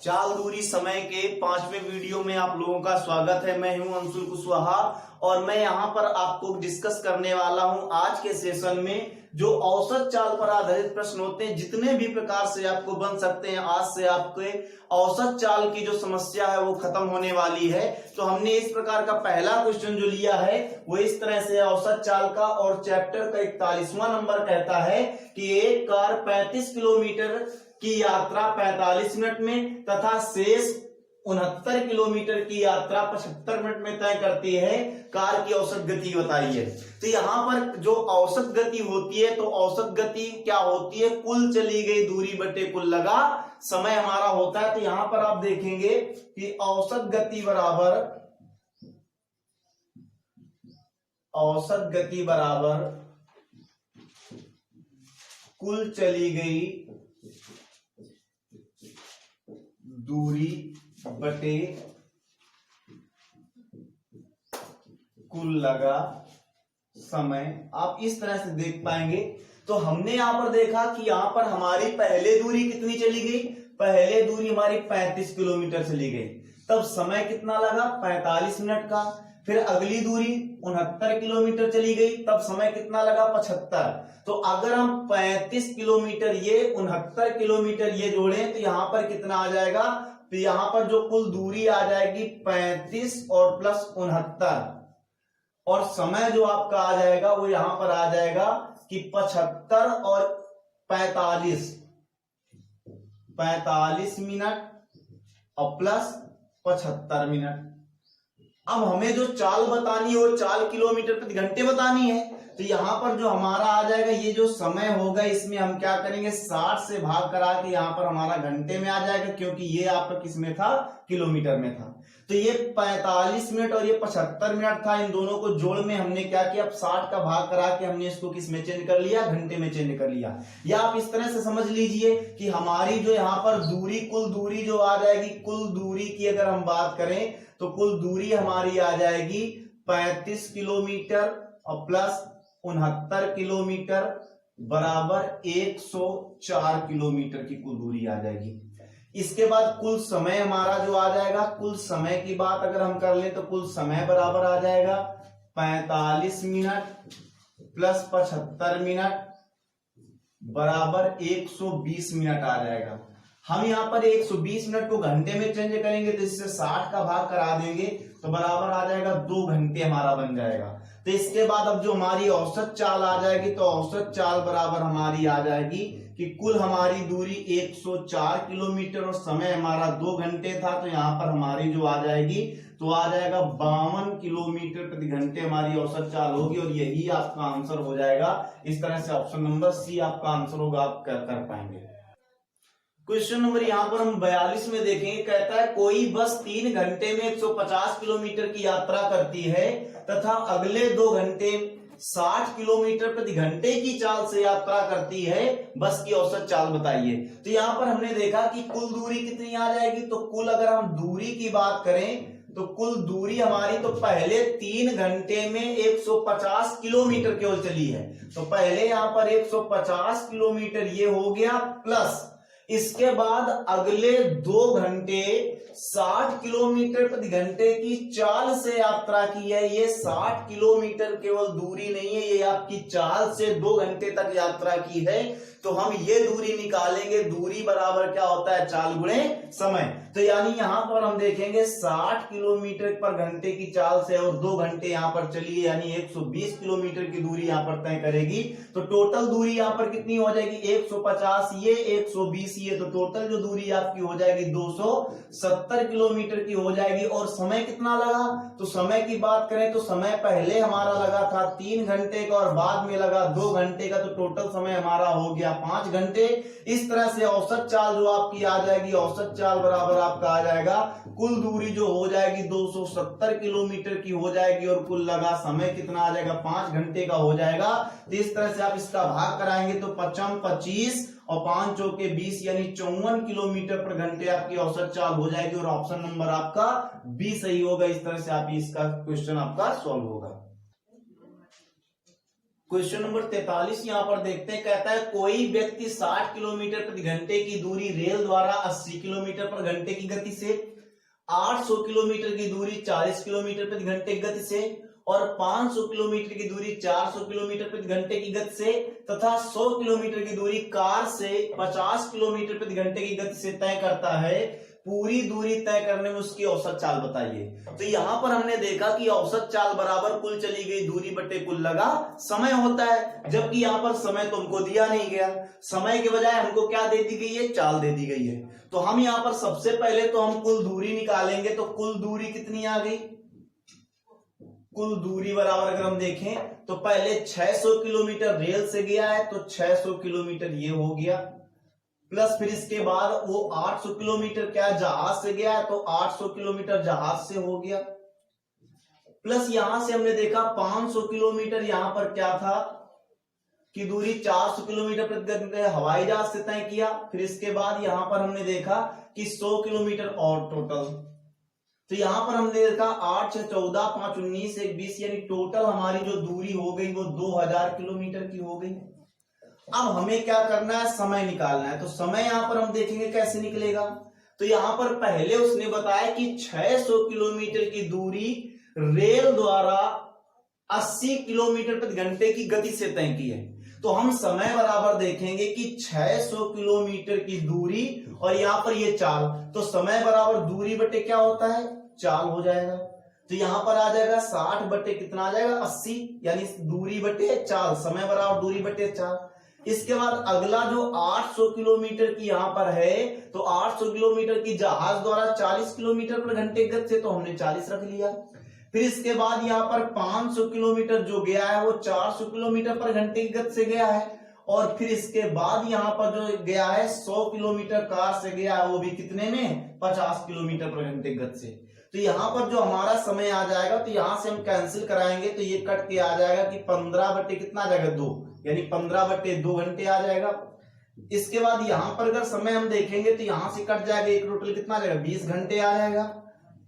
चाल दूरी समय के 5वें वीडियो में आप लोगों का स्वागत है। मैं हूं अंशुल कुशवाहा और मैं यहां पर आपको डिस्कस करने वाला हूं आज के सेशन में जो औसत चाल पर आधारित प्रश्न होते हैं, जितने भी प्रकार से आपको बन सकते हैं। आज से आपके औसत चाल की जो समस्या है वो खत्म होने वाली है। तो हमने इस प्रकार का पहला क्वेश्चन जो लिया है वो इस तरह से औसत चाल का, और चैप्टर का 41वां नंबर कहता है कि एक कार 35 किलोमीटर की यात्रा 45 मिनट में तथा शेष 69 किलोमीटर की यात्रा 75 मिनट में तय करती है। कार की औसत गति बताइए। तो यहां पर जो औसत गति होती है, तो औसत गति क्या होती है? कुल चली गई दूरी बटे कुल लगा समय हमारा होता है। तो यहां पर आप देखेंगे कि औसत गति बराबर कुल चली गई दूरी बटे कुल लगा समय। आप इस तरह से देख पाएंगे। तो हमने यहां पर देखा कि यहां पर हमारी पहले दूरी कितनी चली गई? पहले दूरी हमारी 35 किलोमीटर चली गई। तब समय कितना लगा? 45 मिनट का। फिर अगली दूरी 69 किलोमीटर चली गई, तब समय कितना लगा? 75। तो अगर हम 35 किलोमीटर ये 69 किलोमीटर ये जोड़ें तो यहां पर कितना आ जाएगा? तो यहां पर जो कुल दूरी आ जाएगी 35 और प्लस 69, और समय जो आपका आ जाएगा वो यहां पर आ जाएगा कि 75 और 45 मिनट और प्लस 75 मिनट। अब हमें जो चाल बतानी है वो चाल किलोमीटर प्रति घंटे बतानी है। तो यहां पर जो हमारा आ जाएगा ये जो समय होगा इसमें हम क्या करेंगे? 60 से भाग करा के यहां पर हमारा घंटे में आ जाएगा, क्योंकि ये आपका किस में था? किलोमीटर में था। तो ये 45 मिनट और ये 75 मिनट था। इन दोनों को जोड़ में हमने क्या किया? अब 60 का भाग करा के हमने इसको किस में चेंज कर लिया? घंटे में चेंज कर लिया। या आप इस तरह से समझ लीजिए कि हमारी जो यहाँ पर दूरी, कुल दूरी जो आ जाएगी, कुल दूरी की अगर हम बात करें तो कुल दूरी हमारी आ जाएगी 35 किलोमीटर और प्लस 69 किलोमीटर बराबर 104 किलोमीटर की कुल दूरी आ जाएगी। इसके बाद कुल समय हमारा जो आ जाएगा, कुल समय की बात अगर हम कर लें तो कुल समय बराबर आ जाएगा 45 मिनट प्लस 75 मिनट बराबर 120 मिनट आ जाएगा। हम यहां पर 120 मिनट को घंटे में चेंज करेंगे तो इससे 60 का भाग करा देंगे तो बराबर आ जाएगा 2 घंटे हमारा बन जाएगा। तो इसके बाद अब जो हमारी औसत चाल आ जाएगी, तो औसत चाल बराबर हमारी आ जाएगी कि कुल हमारी दूरी 104 किलोमीटर और समय हमारा 2 घंटे था। तो यहां पर हमारी जो आ जाएगी तो आ जाएगा 52 किलोमीटर प्रति घंटे हमारी औसत चाल होगी, और यही आपका आंसर हो जाएगा। इस तरह से ऑप्शन नंबर सी आपका आंसर होगा, आप कर पाएंगे। क्वेश्चन नंबर यहां पर हम 42 में देखेंगे। कहता है कोई बस 3 घंटे में 150 किलोमीटर की यात्रा करती है तथा अगले 2 घंटे 60 किलोमीटर प्रति घंटे की चाल से यात्रा करती है। बस की औसत चाल बताइए। तो यहां पर हमने देखा कि कुल दूरी कितनी आ जाएगी। तो कुल अगर हम दूरी की बात करें तो कुल दूरी हमारी तो पहले 3 घंटे में 150 किलोमीटर केवल चली है। तो पहले यहां पर 150 किलोमीटर ये हो गया, प्लस इसके बाद अगले 2 घंटे 60 किलोमीटर प्रति घंटे की चाल से यात्रा की है। ये 60 किलोमीटर केवल दूरी नहीं है, ये आपकी चाल से 2 घंटे तक यात्रा की है। तो हम ये दूरी निकालेंगे। दूरी बराबर क्या होता है? चाल गुणे समय। तो यानी यहां पर हम देखेंगे 60 किलोमीटर पर घंटे की चाल से और 2 घंटे यहां पर चलिए, यानी 120 किलोमीटर की दूरी यहां पर तय करेगी। तो टोटल दूरी यहां पर कितनी हो जाएगी? 150 ये 120 ये, तो टोटल जो दूरी आपकी हो जाएगी 270 किलोमीटर की हो जाएगी। और समय कितना लगा? तो समय की बात करें तो समय पहले हमारा लगा था 3 घंटे का और बाद में लगा 2 घंटे का। तो टोटल समय हमारा हो गया 5 घंटे। इस तरह से औसत चाल जो आपकी आ जाएगी, औसत चाल बराबर आपका आ जाएगा कुल दूरी जो हो जाएगी 270 किलोमीटर की हो जाएगी, और कुल लगा समय कितना आ जाएगा? 5 घंटे का हो जाएगा। तो इस तरह से आप इसका भाग कराएंगे तो 55 25 और 5 चौके 20 यानी 54 किलोमीटर पर घंटे आपकी औसत चाल हो जाएगी, और ऑप्शन नंबर आपका बी सही होगा। इस तरह से आप इसका क्वेश्चन आपका सॉल्व होगा। क्वेश्चन नंबर 43 यहाँ पर देखते हैं, कहता है कोई व्यक्ति 60 किलोमीटर प्रति घंटे की दूरी रेल द्वारा 80 किलोमीटर प्रति घंटे की गति से, 800 किलोमीटर की दूरी 40 किलोमीटर प्रति घंटे की गति से और 500 किलोमीटर की दूरी 400 किलोमीटर प्रति घंटे की गति से तथा 100 किलोमीटर की दूरी कार से 50 किलोमीटर प्रति घंटे की गति से तय करता है। पूरी दूरी तय करने में उसकी औसत चाल बताइए। तो यहां पर हमने देखा कि औसत चाल बराबर कुल चली गई दूरी बटे कुल लगा समय होता है, जबकि यहां पर समय तो हमको दिया नहीं गया, समय के बजाय हमको क्या दे दी गई है, चाल दे दी गई है। तो हम यहां पर सबसे पहले तो हम कुल दूरी निकालेंगे। तो कुल दूरी कितनी आ गई, कुल दूरी बराबर अगर हम देखें तो पहले 600 किलोमीटर रेल से गया है तो 600 किलोमीटर ये हो गया, प्लस फिर इसके बाद वो 800 किलोमीटर क्या जहाज से गया है तो 800 किलोमीटर जहाज से हो गया, प्लस यहां से हमने देखा 500 किलोमीटर यहां पर क्या था कि दूरी 400 किलोमीटर प्रति घंटे हवाई जहाज से तय किया। फिर इसके बाद यहां पर हमने देखा कि 100 किलोमीटर और टोटल, तो यहां पर हमने देखा 8 6 14 5 19 1 20 यानी टोटल हमारी जो दूरी हो गई वो 2000 किलोमीटर की हो गई। अब हमें क्या करना है, समय निकालना है। तो समय यहां पर हम देखेंगे कैसे निकलेगा। तो यहां पर पहले उसने बताया कि 600 किलोमीटर की दूरी रेल द्वारा 80 किलोमीटर प्रति घंटे की गति से तय की है। तो हम समय बराबर देखेंगे कि 600 किलोमीटर की दूरी और यहां पर ये चाल, तो समय बराबर दूरी बटे क्या होता है, चाल हो जाएगा। तो यहां पर आ जाएगा 60 बटे कितना आ जाएगा 80, यानी दूरी बटे चाल, समय बराबर दूरी बटे चाल। इसके बाद अगला जो 800 किलोमीटर की यहां पर है तो 800 किलोमीटर की जहाज द्वारा 40 किलोमीटर प्रति घंटे गति से, तो हमने 40 रख लिया। फिर इसके बाद यहां पर 500 किलोमीटर जो गया है वो 400 किलोमीटर प्रति घंटे की गति से गया है, और फिर इसके बाद यहां पर जो गया है 100 किलोमीटर कार से गया है, वो भी कितने में 50 किलोमीटर प्रति घंटे की गति से। तो यहां पर जो हमारा समय आ जाएगा तो यहां से हम कैंसिल कराएंगे तो ये कट के आ जाएगा कि 15 बटे कितना आ जाएगा 2, यानी 15 बटे 2 घंटे आ जाएगा। इसके बाद यहां पर अगर समय हम देखेंगे तो यहां से कट जाएगा, एक टोटल कितना आ जाएगा 20 घंटे आ जाएगा।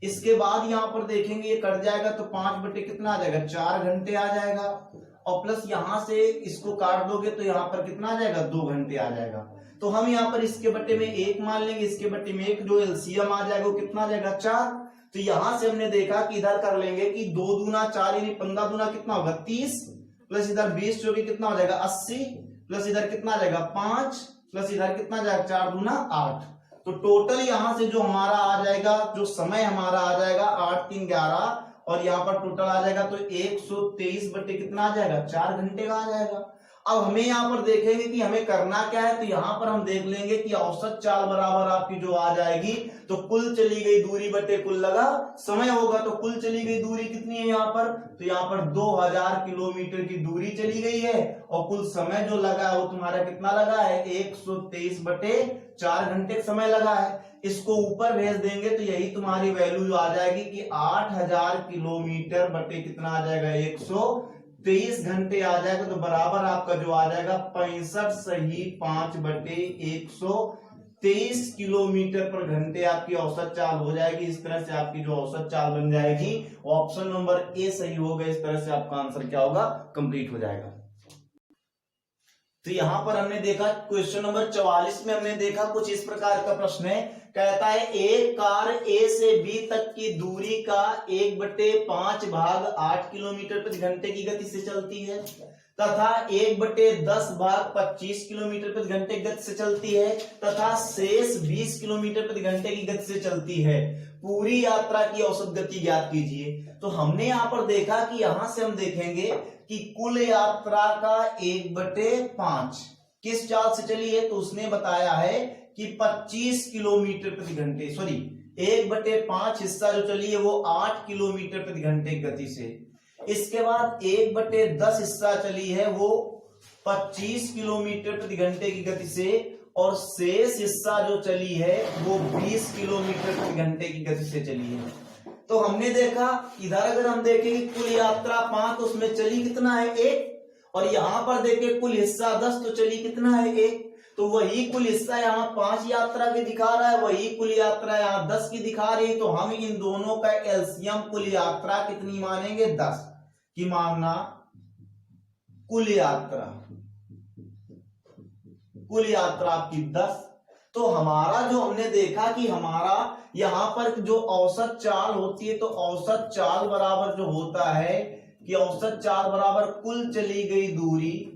इसके बाद यहां पर देखेंगे ये कट जाएगा तो 5 बटे कितना आ जाएगा 4 घंटे आ जाएगा, और प्लस यहां से इसको काट दोगे तो यहां पर कितना आ जाएगा 2 घंटे आ जाएगा। तो हम यहां पर इसके बटे में 1 मान लेंगे, इसके बटे में 1, जो एलसीएम आ जाएगा वो कितना आ जाएगा 4। तो यहां से हमने देखा कि इधर कर लेंगे कि 2 दूना 4 यानी 15 दूना कितना होगा 30, प्लस इधर 20 जो कि कितना हो जाएगा 80, प्लस इधर कितना आ जाएगा 5, प्लस इधर कितना जाएगा 4 दूना 8। तो टोटल यहां से जो हमारा आ जाएगा, जो समय हमारा आ जाएगा 8 3 11, और यहाँ पर टोटल आ जाएगा तो 123 बटे कितना आ जाएगा 4 घंटे का आ जाएगा। अब हमें यहाँ पर देखेंगे कि हमें करना क्या है। तो यहाँ पर हम देख लेंगे कि औसत चाल बराबर आपकी जो आ जाएगी तो कुल चली गई दूरी बटे कुल लगा समय होगा। तो कुल चली गई दूरी कितनी है यहाँ पर, तो यहाँ पर 2000 किलोमीटर की दूरी चली गई है, और कुल समय जो लगा है वो तुम्हारा कितना लगा है 123 बटे 4 घंटे समय लगा है। इसको ऊपर भेज देंगे तो यही तुम्हारी वैल्यू आ जाएगी कि 8000 किलोमीटर बटे कितना आ जाएगा 123 घंटे आ जाएगा। तो बराबर आपका जो आ जाएगा 65 सही 5 बटे 123 किलोमीटर पर घंटे आपकी औसत चाल हो जाएगी। इस तरह से आपकी जो औसत चाल बन जाएगी, ऑप्शन नंबर ए सही होगा। इस तरह से आपका आंसर क्या होगा, कंप्लीट हो जाएगा। तो यहां पर हमने देखा क्वेश्चन नंबर 44 में हमने देखा कुछ इस प्रकार का प्रश्न है। कहता है एक कार ए से बी तक की दूरी का 1/5 भाग 8 किलोमीटर प्रति घंटे की गति से चलती है तथा 1/10 भाग 25 किलोमीटर प्रति घंटे की गति से चलती है तथा शेष 20 किलोमीटर प्रति घंटे की गति से चलती है। पूरी यात्रा की औसत गति ज्ञात कीजिए। तो हमने यहां पर देखा कि यहां से हम देखेंगे कि कुल यात्रा का 1/5 किस चाल से चली है, तो उसने बताया है कि 25 किलोमीटर प्रति घंटे, सॉरी 1/5 हिस्सा जो चली है वो 8 किलोमीटर प्रति घंटे की गति से। इसके बाद 1/10 हिस्सा चली है वो 25 किलोमीटर प्रति घंटे की गति से, और शेष हिस्सा जो चली है वो 20 किलोमीटर प्रति घंटे की गति से चली है। तो हमने देखा इधर अगर हम देखें कुल यात्रा 5 तो उसमें चली कितना है 1, और यहां पर देखें कुल हिस्सा 10 तो चली कितना है 1। तो वही कुल हिस्सा यहाँ 5 यात्रा की दिखा रहा है, वही कुल यात्रा यहाँ 10 की दिखा रही है। तो हम इन दोनों का एलसीएम कुल यात्रा कितनी मानेंगे 10 की मानना कुल यात्रा आपकी 10। तो हमारा जो हमने देखा कि हमारा यहां पर जो औसत चाल होती है, तो औसत चाल बराबर जो होता है कि औसत चाल बराबर कुल चली गई दूरी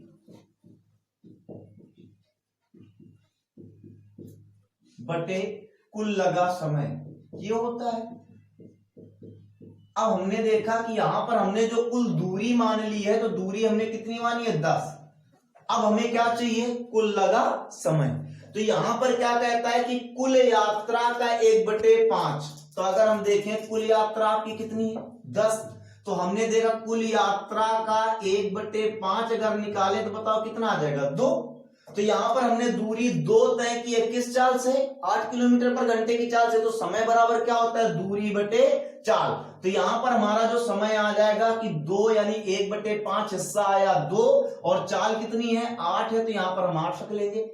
बटे कुल लगा समय, ये होता है। अब हमने देखा कि यहां पर हमने जो कुल दूरी मान ली है, तो दूरी हमने कितनी मानी है 10। अब हमें क्या चाहिए, कुल लगा समय। तो यहां पर क्या कहता है कि कुल यात्रा का 1/5। तो अगर हम देखें कुल यात्रा आपकी कितनी है 10, तो हमने देखा कुल यात्रा का 1/5 अगर निकालें तो बताओ कितना आ जाएगा 2। तो यहां पर हमने दूरी 2 तय की है किस चाल से, 8 किलोमीटर पर घंटे की चाल से। तो समय बराबर क्या होता है, दूरी बटे चाल। तो यहां पर हमारा जो समय आ जाएगा कि 2 यानी 1/5 हिस्सा आया 2, और चाल कितनी है 8 है, तो यहां पर हम 8 रख लेंगे।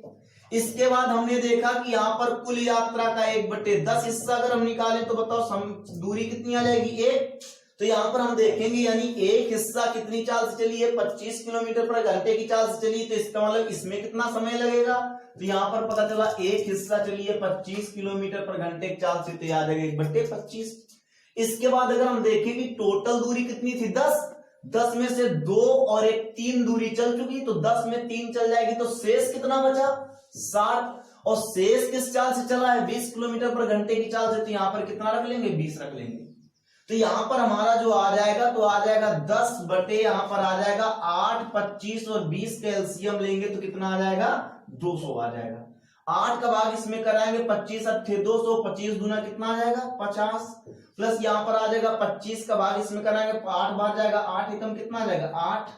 इसके बाद हमने देखा कि यहां पर कुल यात्रा का 1/10 हिस्सा अगर हम निकालें तो बताओ दूरी कितनी आ जाएगी 1। तो यहां पर हम देखेंगे यानी एक हिस्सा कितनी चाल से चली है 25 किलोमीटर पर घंटे की चाल से चली, तो इसका मतलब इसमें कितना समय लगेगा। तो यहां पर पता चला एक हिस्सा चली है 25 किलोमीटर पर घंटे की चाल से, तो याद आएगा 1/25। इसके बाद अगर हम देखें कि टोटल दूरी कितनी थी 10 में से 2 और 1 3 दूरी चल चुकी, तो 10 में 3 चल जाएगी, तो शेष कितना बचा 60। और शेष किस चाल से चला है 20 किलोमीटर पर घंटे की चाल से, तो यहां पर कितना रख लेंगे 20 रख लेंगे। तो यहां पर हमारा जो आ जाएगा तो आ जाएगा 10 बटे यहां पर आ जाएगा 8, 25 और 20 का एलसीएम लेंगे तो कितना आ जाएगा 200 आ जाएगा। 8 का भाग इसमें कराएंगे 25 8 200, 25 दूना कितना आ जाएगा 50, प्लस यहां पर आ जाएगा 25 का भाग इसमें कराएंगे 8 बार जाएगा 8 एकम कितना आ जाएगा 8,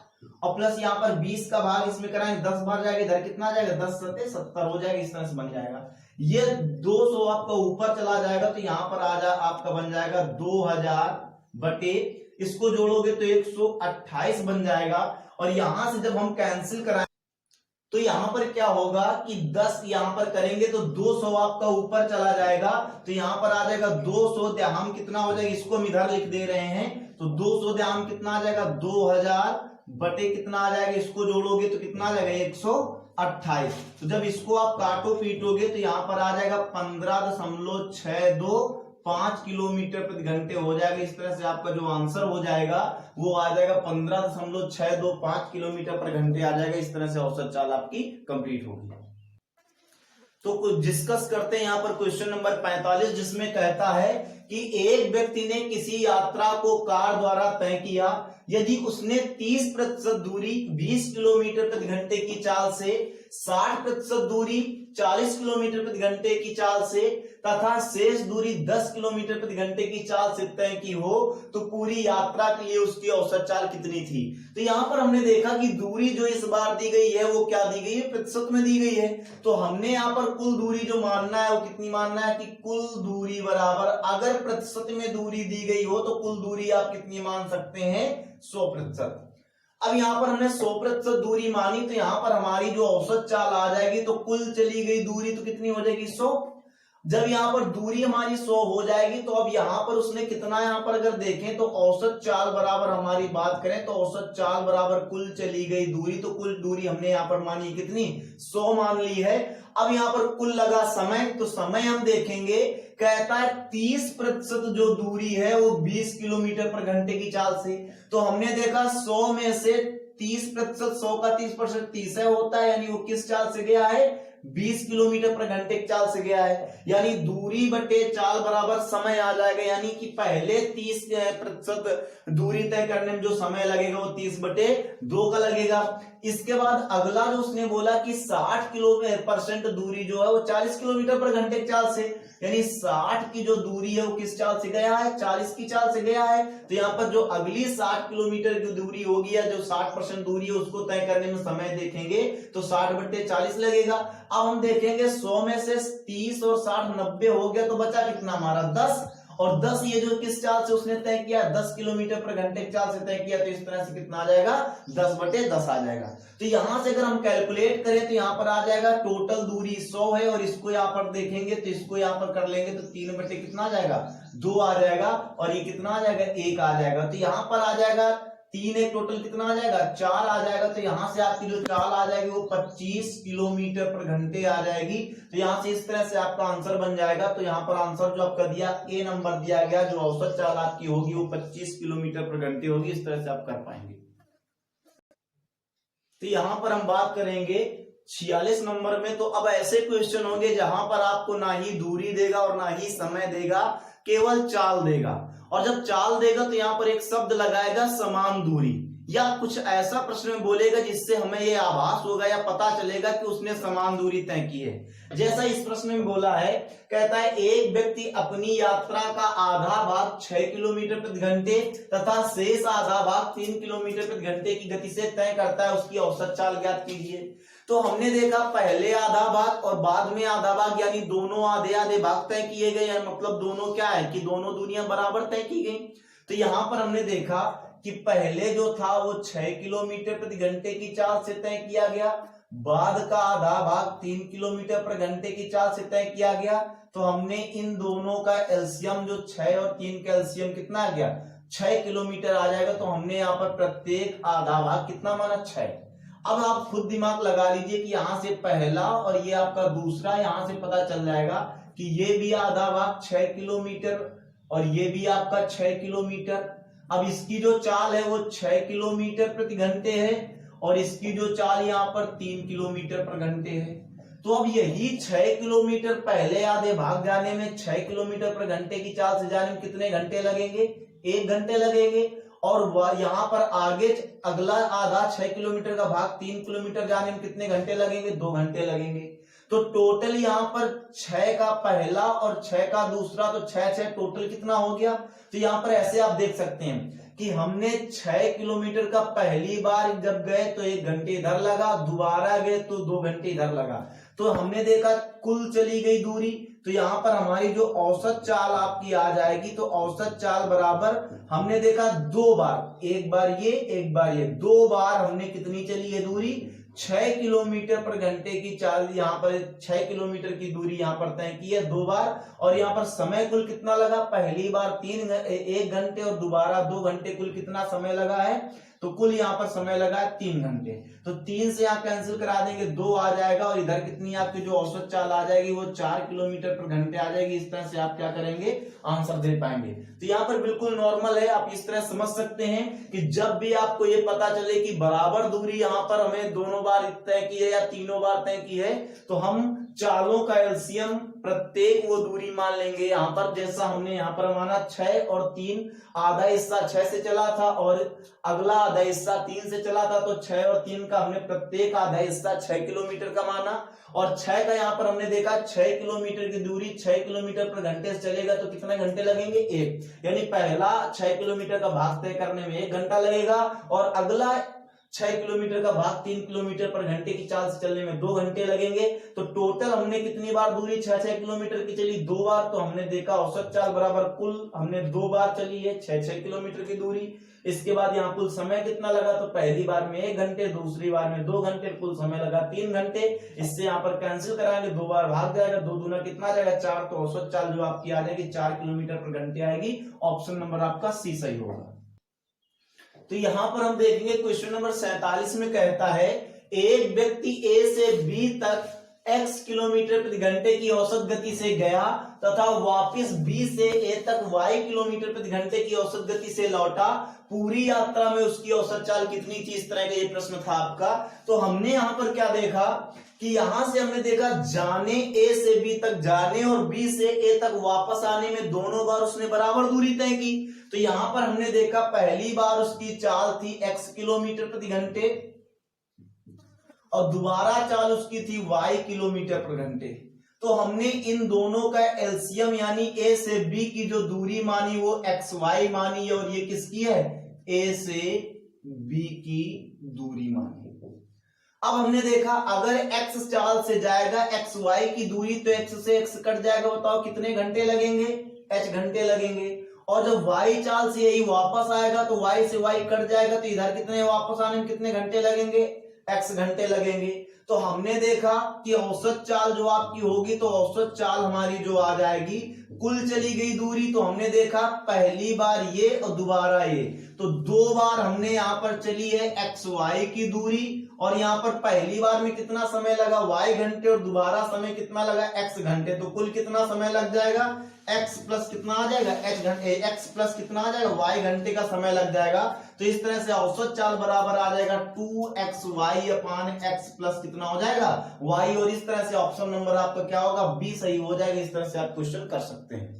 और प्लस यहाँ पर 20 का भाग इसमें कराएंगे 10 बार जाएगा, इधर कितना आ जाएगा 10 सत्ते 70 हो जाएगा। इस तरह से बन जाएगा। ये 200 आपका ऊपर चला जाएगा, तो यहाँ पर आ जा आपका बन जाएगा 2000 बटे इसको जोड़ोगे तो 128 बन जाएगा। और यहां से जब हम कैंसिल कराएं तो यहां पर क्या होगा कि 10 यहां पर करेंगे तो 200 आपका ऊपर चला जाएगा, तो यहां पर आ जाएगा 200 द्याम कितना हो जाएगा, इसको हम इधर लिख दे रहे हैं, तो 200 द्याम कितना आ जाएगा 2000 बटे कितना आ जाएगा, इसको जोड़ोगे तो कितना आ जाएगा 128। तो जब इसको आप काटो पीटोगे तो यहां पर आ जाएगा 15.625 किलोमीटर प्रति घंटे हो जाएगा। इस तरह से आपका जो आंसर हो जाएगा वो आ जाएगा 15.625 किलोमीटर पर घंटे आ जाएगा। इस तरह से औसत चाल आपकी कंप्लीट होगी। तो कुछ डिस्कस करते हैं यहाँ पर क्वेश्चन नंबर 45, जिसमें कहता है कि एक व्यक्ति ने किसी यात्रा को कार द्वारा तय किया यदि उसने 30% दूरी 20 किलोमीटर प्रति घंटे की चाल से, 60% दूरी 40 किलोमीटर प्रति घंटे की चाल से तथा शेष दूरी 10 किलोमीटर प्रति घंटे की चाल से तय की हो, तो पूरी यात्रा के लिए उसकी औसत चाल कितनी थी। तो यहां पर हमने देखा कि दूरी जो इस बार दी गई है वो क्या दी गई है, प्रतिशत में दी गई है। तो हमने यहां पर कुल दूरी जो मानना है वो कितनी मानना है कि कुल दूरी बराबर, अगर प्रतिशत में दूरी दी गई हो तो कुल दूरी आप कितनी मान सकते हैं 100%। अब यहां पर हमने 100% दूरी मानी, तो यहां पर हमारी जो औसत चाल आ जाएगी तो कुल चली गई दूरी तो कितनी हो जाएगी 100। जब यहां पर दूरी हमारी 100 हो जाएगी तो अब यहां पर उसने कितना, यहां पर अगर देखें तो औसत चाल बराबर हमारी बात करें तो औसत चाल बराबर कुल चली गई दूरी, तो कुल दूरी हमने यहां पर मानी कितनी 100 मान ली है। अब यहां पर कुल लगा समय, तो समय हम देखेंगे कहता है 30% जो दूरी है वो 20 किलोमीटर पर घंटे की चाल से। तो हमने देखा 100 में से 30%, 100 का 30% 30 होता है, यानी वो किस चाल से गया है 20 किलोमीटर पर घंटे की चाल से गया है। यानी दूरी बटे चाल बराबर समय आ जाएगा, यानी कि पहले 30% दूरी तय करने में जो समय लगेगा वो 30/2 का लगेगा। इसके बाद अगला जो उसने बोला कि 60% दूरी जो है वो 40 किलोमीटर पर घंटे की चाल से, यानी 60 की जो दूरी है वो किस चाल से गया है 40 की चाल से गया है। तो यहाँ पर जो अगली 60 किलोमीटर की दूरी होगी या जो 60% दूरी है उसको तय करने में समय देखेंगे तो 60/40 लगेगा। अब हम देखेंगे 100 में से 30 और 60 90 हो गया, तो बचा कितना हमारा 10, और 10 ये जो किस चाल से उसने तय किया 10 किलोमीटर पर घंटे की चाल से तय किया, तो इस तरह से कितना आ जाएगा 10/10 आ जाएगा। तो यहां से अगर हम कैलकुलेट करें तो यहां पर आ जाएगा टोटल दूरी 100 है, और इसको यहां पर देखेंगे तो इसको यहां पर कर लेंगे तो 3/कितना आ जाएगा 2 आ जाएगा, और ये कितना आ जाएगा 1 आ जाएगा। तो यहां पर आ जाएगा 3 एक टोटल कितना आ जाएगा 4 आ जाएगा। तो यहां से आपकी जो चाल आ जाएगी वो 25 किलोमीटर पर घंटे आ जाएगी। तो यहां से इस तरह से आपका आंसर बन जाएगा। तो यहाँ पर आंसर जो आपका दिया ए नंबर दिया गया, जो औसत चाल आपकी होगी वो 25 किलोमीटर पर घंटे होगी। इस तरह से आप कर पाएंगे। तो यहां पर हम बात करेंगे 46 नंबर में। तो अब ऐसे क्वेश्चन होंगे जहां पर आपको ना ही दूरी देगा और ना ही समय देगा, केवल चाल देगा। और जब चाल देगा तो यहां पर एक शब्द लगाएगा समान दूरी, या कुछ ऐसा प्रश्न में बोलेगा जिससे हमें यह आभास होगा या पता चलेगा कि उसने समान दूरी तय की है। जैसा इस प्रश्न में बोला है, कहता है एक व्यक्ति अपनी यात्रा का आधा भाग 6 किलोमीटर प्रति घंटे तथा शेष आधा भाग 3 किलोमीटर प्रति घंटे की गति से तय करता है, उसकी औसत चाल ज्ञात कीजिए। तो हमने देखा पहले आधा भाग और बाद में आधा भाग, यानी दोनों आधे आधे भाग तय किए गए हैं। मतलब दोनों क्या है कि दोनों दूरियां बराबर तय की गई। तो यहां पर हमने देखा कि पहले जो था वो 6 किलोमीटर प्रति घंटे की चाल से तय किया गया, बाद का आधा भाग 3 किलोमीटर प्रति घंटे की चाल से तय किया गया। तो हमने इन दोनों का एलसीएम जो 6 और 3 का एलसीएम कितना आ गया 6 किलोमीटर आ जाएगा। तो हमने यहाँ पर प्रत्येक आधा भाग कितना माना 6। अब आप खुद दिमाग लगा लीजिए कि यहां से पहला और ये आपका दूसरा, यहां से पता चल जाएगा कि ये भी आधा भाग 6 किलोमीटर और ये भी आपका 6 किलोमीटर। अब इसकी जो चाल है वो 6 किलोमीटर प्रति घंटे है और इसकी जो चाल यहाँ पर 3 किलोमीटर प्रति घंटे है। तो अब यही 6 किलोमीटर पहले आधे भाग जाने में 6 किलोमीटर प्रति घंटे की चाल से जाने में कितने घंटे लगेंगे 1 घंटे लगेंगे। और यहाँ पर आगे अगला आधा 6 किलोमीटर का भाग 3 किलोमीटर जाने में कितने घंटे लगेंगे 2 घंटे लगेंगे। तो टोटल यहाँ पर 6 का पहला और 6 का दूसरा, तो 6 टोटल कितना हो गया। तो यहाँ पर ऐसे आप देख सकते हैं कि हमने 6 किलोमीटर का पहली बार जब गए तो 1 घंटे इधर लगा, दोबारा गए तो 2 घंटे इधर लगा। तो हमने देखा कुल चली गई दूरी। तो यहाँ पर हमारी जो औसत चाल आपकी आ जाएगी, तो औसत चाल बराबर हमने देखा 2 बार, एक बार ये एक बार ये, 2 बार हमने कितनी चली है दूरी 6 किलोमीटर पर घंटे की चाल। यहाँ पर 6 किलोमीटर की दूरी यहाँ पर तय की है 2 बार। और यहाँ पर समय कुल कितना लगा, पहली बार 1 घंटे और दोबारा 2 घंटे, कुल कितना समय लगा है। तो कुल यहाँ पर समय लगा है 3 घंटे। तो 3 से आप कैंसिल करा देंगे 2 आ जाएगा और इधर कितनी आपकी जो औसत चाल आ जाएगी वो 4 किलोमीटर पर घंटे आ जाएगी। इस तरह से आप क्या करेंगे आंसर दे पाएंगे। तो यहाँ पर बिल्कुल नॉर्मल है, आप इस तरह समझ सकते हैं कि जब भी आपको ये पता चले कि बराबर दूरी यहाँ पर हमें दोनों बार तय की है या तीनों बार तय की है, तो हम चालों का एलसीएम प्रत्येक वो दूरी मान लेंगे। यहाँ पर जैसा हमने यहाँ पर माना 6 और 3, आधा हिस्सा 6 से चला था और अगला आधा हिस्सा 3 से चला था। तो 6 और 3 का हमने प्रत्येक आधा हिस्सा 6 किलोमीटर का माना और 6 का यहाँ पर हमने देखा 6 किलोमीटर की दूरी 6 किलोमीटर पर घंटे से चलेगा तो कितने घंटे लगेंगे 1, यानी पहला 6 किलोमीटर का भाग तय करने में 1 घंटा लगेगा और अगला 6 किलोमीटर का भाग 3 किलोमीटर पर घंटे की चाल से चलने में 2 घंटे लगेंगे। तो टोटल हमने कितनी बार दूरी 6 किलोमीटर की चली 2 बार। तो हमने देखा औसत चाल बराबर कुल हमने 2 बार चली है 6 किलोमीटर की दूरी। इसके बाद यहाँ कुल समय कितना लगा, तो पहली बार में 1 घंटे, दूसरी बार में 2 घंटे, कुल समय लगा 3 घंटे। इससे यहाँ पर कैंसिल कराएंगे, 2 बार भाग जाएगा, 2 दूना कितना जाएगा 4। तो औसत चाल जो आपकी आ जाएगी 4 किलोमीटर पर घंटे आएगी। ऑप्शन नंबर आपका सी सही होगा। तो यहां पर हम देखेंगे क्वेश्चन नंबर 47 में कहता है एक व्यक्ति ए से बी तक x किलोमीटर प्रति घंटे की औसत गति से गया तथा वापस बी से ए तक y किलोमीटर प्रति घंटे की औसत गति से लौटा। पूरी यात्रा में उसकी औसत चाल कितनी थी, इस तरह का ये प्रश्न था आपका। तो हमने यहां पर क्या देखा कि यहां से हमने देखा जाने ए से बी तक जाने और बी से ए तक वापस आने में दोनों बार उसने बराबर दूरी तय की। तो यहां पर हमने देखा पहली बार उसकी चाल थी x किलोमीटर प्रति घंटे और दोबारा चाल उसकी थी y किलोमीटर प्रति घंटे। तो हमने इन दोनों का एलसीएम यानी a से b की जो दूरी मानी वो xy मानी है और ये किसकी है a से b की दूरी मानी। अब हमने देखा अगर x चाल से जाएगा xy की दूरी तो x से x कट जाएगा, बताओ कितने घंटे लगेंगे h घंटे लगेंगे। और जब y चाल से यही वापस आएगा तो y से y कट जाएगा तो इधर कितने वापस आने में कितने घंटे लगेंगे x घंटे लगेंगे। तो हमने देखा कि औसत चाल जो आपकी होगी तो औसत चाल हमारी जो आ जाएगी कुल चली गई दूरी तो हमने देखा पहली बार ये और दोबारा ये, तो 2 बार हमने यहां पर चली है एक्स वाई की दूरी, और यहां पर पहली बार में कितना समय लगा y घंटे और दोबारा समय कितना लगा x घंटे, तो कुल कितना समय लग जाएगा x प्लस कितना आ जाएगा x प्लस कितना आ जाएगा y घंटे का समय लग जाएगा। तो इस तरह से औसत चाल बराबर आ जाएगा 2xy अपान x प्लस कितना हो जाएगा y, और इस तरह से ऑप्शन नंबर आपका क्या होगा बी सही हो जाएगा। इस तरह से आप क्वेश्चन कर सकते हैं।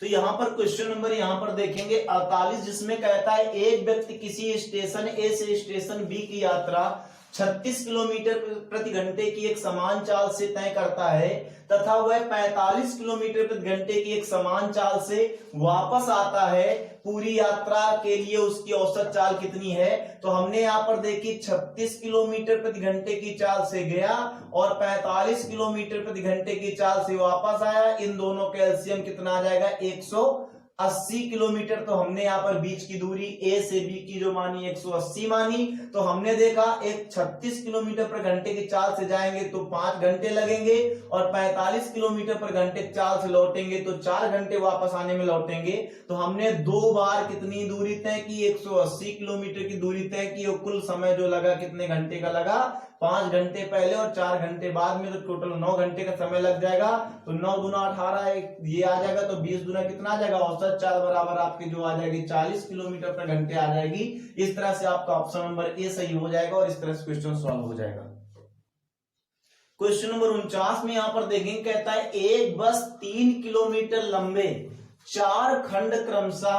तो यहां पर क्वेश्चन नंबर यहां पर देखेंगे 48, जिसमें कहता है एक व्यक्ति किसी स्टेशन ए से स्टेशन बी की यात्रा 36 किलोमीटर प्रति घंटे की एक समान चाल से तय करता है तथा वह 45 किलोमीटर प्रति घंटे की एक समान चाल से वापस आता है। पूरी यात्रा के लिए उसकी औसत चाल कितनी है? तो हमने यहाँ पर देखी 36 किलोमीटर प्रति घंटे की चाल से गया और 45 किलोमीटर प्रति घंटे की चाल से वापस आया। इन दोनों का एलसीएम कितना आ जाएगा 180 किलोमीटर। तो हमने यहाँ पर बीच की दूरी ए से बी की जो मानी 180 मानी। तो हमने देखा एक 36 किलोमीटर पर घंटे की चाल से जाएंगे तो 5 घंटे लगेंगे और 45 किलोमीटर पर घंटे की चाल से लौटेंगे तो 4 घंटे वापस आने में लौटेंगे। तो हमने 2 बार कितनी दूरी तय की 180 किलोमीटर की दूरी तय की और कुल समय जो लगा कितने घंटे का लगा 5 घंटे पहले और 4 घंटे बाद में, तो टोटल 9 घंटे का समय लग जाएगा। तो 9 दूना 18 ये आ जाएगा, तो 20 दूना कितना आ जाएगा औसत चाल बराबर आपकी जो आ जाएगी 40 किलोमीटर पर घंटे आ जाएगी। इस तरह से आपका ऑप्शन नंबर ए सही हो जाएगा और इस तरह से क्वेश्चन सॉल्व हो जाएगा। क्वेश्चन नंबर 49 में यहां पर देखेंगे, कहता है एक बस 3 किलोमीटर लंबे 4 खंड क्रमशः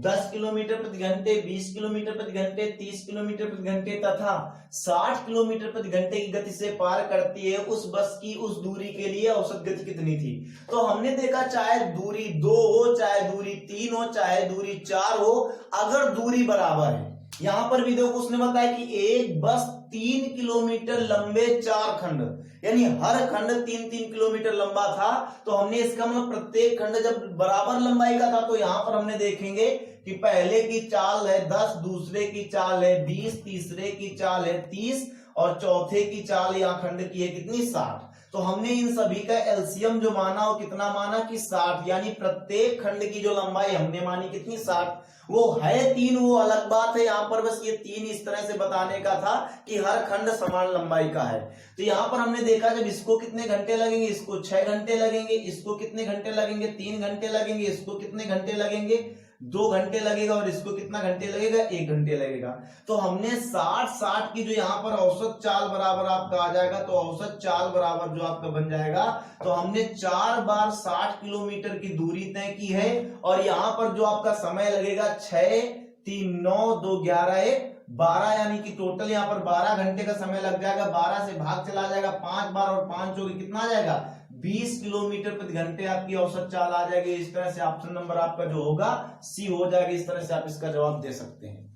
10 किलोमीटर प्रति घंटे, 20 किलोमीटर प्रति घंटे, 30 किलोमीटर प्रति घंटे तथा 60 किलोमीटर प्रति घंटे की गति से पार करती है। उस बस की उस दूरी के लिए औसत गति कितनी थी? तो हमने देखा चाहे दूरी 2 हो, चाहे दूरी 3 हो, चाहे दूरी 4 हो, अगर दूरी बराबर है। यहां पर भी देखो उसने बताया कि एक बस 3 किलोमीटर लंबे 4 खंड, यानी हर खंड 3-3 किलोमीटर लंबा था। तो हमने इसका मतलब प्रत्येक खंड जब बराबर लंबाई का था तो यहां पर हमने देखेंगे कि पहले की चाल है 10, दूसरे की चाल है 20, तीसरे की चाल है 30 और चौथे की चाल यहाँ खंड की है कितनी 60। तो हमने इन सभी का एलसीएम जो माना वो कितना माना कि 60, यानी प्रत्येक खंड की जो लंबाई हमने मानी कितनी 60। वो है 3 वो अलग बात है, यहाँ पर बस ये 3 इस तरह से बताने का था कि हर खंड समान लंबाई का है। तो यहाँ पर हमने देखा जब इसको कितने घंटे लगेंगे, इसको 6 घंटे लगेंगे, इसको कितने घंटे लगेंगे 3 घंटे लगेंगे, इसको कितने घंटे लगेंगे 2 घंटे लगेगा और इसको कितना घंटे लगेगा 1 घंटे लगेगा। तो हमने 60 की जो यहाँ पर औसत चाल बराबर आपका आ जाएगा, तो औसत चाल बराबर जो आपका बन जाएगा, तो हमने 4 बार 60 किलोमीटर की दूरी तय की है और यहाँ पर जो आपका समय लगेगा 6, 3, 9, 2, 11, 1, 12, यानी कि टोटल यहाँ पर 12 घंटे का समय लग जाएगा। 12 से भाग चला जाएगा 5 बार और 5 चौके कितना आ जाएगा 20 किलोमीटर प्रति घंटे आपकी औसत चाल आ जाएगी। इस तरह से ऑप्शन नंबर आपका जो होगा सी हो जाएगा। इस तरह से आप इसका जवाब दे सकते हैं।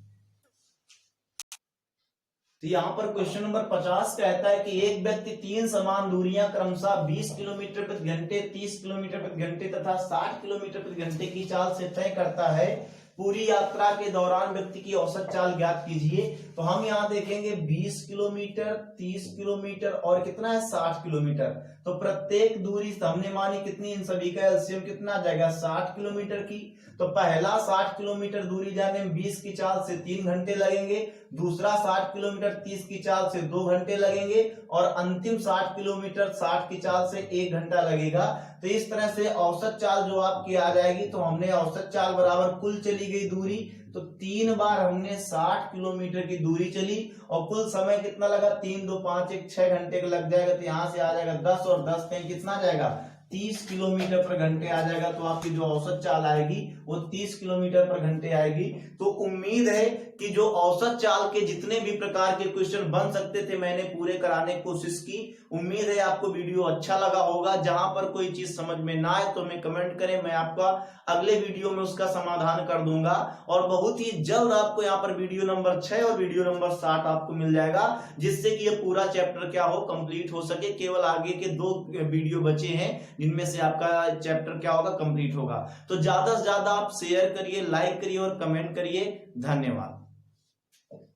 तो यहाँ पर क्वेश्चन नंबर 50 कहता है कि एक व्यक्ति 3 समान दूरियां क्रमशः 20 किलोमीटर प्रति घंटे, 30 किलोमीटर प्रति घंटे तथा 60 किलोमीटर प्रति घंटे की चाल से तय करता है। पूरी यात्रा के दौरान व्यक्ति की औसत चाल ज्ञात कीजिए। तो हम यहाँ देखेंगे 20 किलोमीटर, 30 किलोमीटर और कितना है 60 किलोमीटर। तो प्रत्येक दूरी हमने मानी कितनी, इन सभी का एलसीएम कितना आ जाएगा 60 किलोमीटर की। तो पहला 60 किलोमीटर दूरी जाने में 20 की चाल से 3 घंटे लगेंगे, दूसरा 60 किलोमीटर 30 की चाल से 2 घंटे लगेंगे और अंतिम 60 किलोमीटर 60 की चाल से 1 घंटा लगेगा। तो इस तरह से औसत चाल जो आपकी आ जाएगी, तो हमने औसत चाल बराबर कुल चली गई दूरी, तो 3 बार हमने 60 किलोमीटर की दूरी चली और कुल समय कितना लगा 3, 2, 5, 1, 6 घंटे का लग जाएगा। तो यहाँ से आ जाएगा 10 और 10 कितना आ जाएगा 30 किलोमीटर पर घंटे आ जाएगा। तो आपकी जो औसत चाल आएगी वो 30 किलोमीटर पर घंटे आएगी। तो उम्मीद है कि जो औसत चाल के जितने भी प्रकार के क्वेश्चन बन सकते थे मैंने पूरे कराने की कोशिश की। उम्मीद है आपको वीडियो अच्छा लगा होगा। जहां पर कोई चीज समझ में ना आए तो हमें कमेंट करें, मैं आपका अगले वीडियो में उसका समाधान कर दूंगा। और बहुत ही जल्द आपको यहाँ पर वीडियो नंबर 6 और वीडियो नंबर 7 आपको मिल जाएगा, जिससे कि ये पूरा चैप्टर क्या हो कंप्लीट हो सके। केवल आगे के 2 वीडियो बचे हैं जिनमें से आपका चैप्टर क्या होगा कंप्लीट होगा। तो ज्यादा से ज्यादा आप शेयर करिए, लाइक करिए और कमेंट करिए। धन्यवाद।